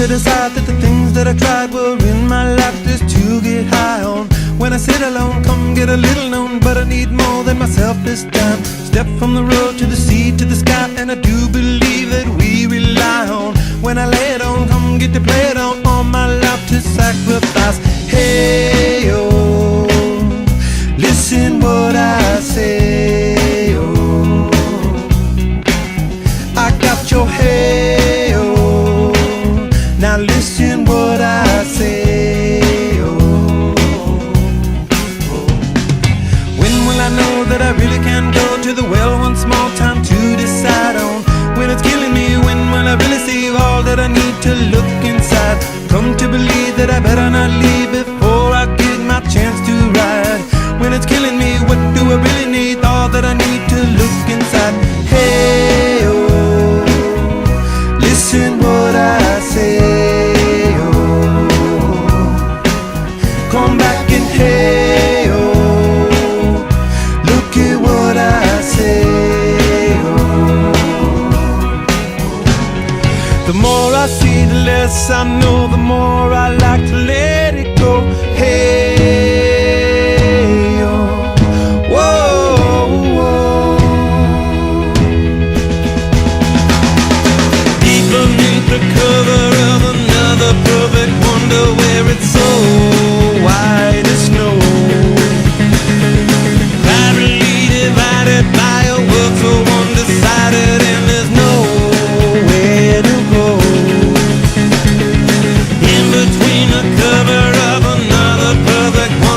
to decide that the things that I tried were in my life just to get high on. When I sit alone, come get a little known, but I need more than myself this time. Step from the road to the sea to the sky, and I do believe that we rely on. When I lay it on, come get to play it on, all my life to sacrifice. Hey, oh, listen what I say, oh, I got your hey, oh, now listen what I say, oh, when will I know that I really can go to the well one small time to decide on? When it's killing me, when will I really see all that I need to look inside? Come to believe that I better not leave before I get my chance to ride. When it's killing me, what do I really need? All that I need to look inside. Hey, oh, listen what I say, oh, come back and hey, oh, look at what I say, oh. The more I see, the less I know, the more I like to let it go. Hey, oh, whoa, whoa. Deep beneath the cover of another perfect wonder where it's so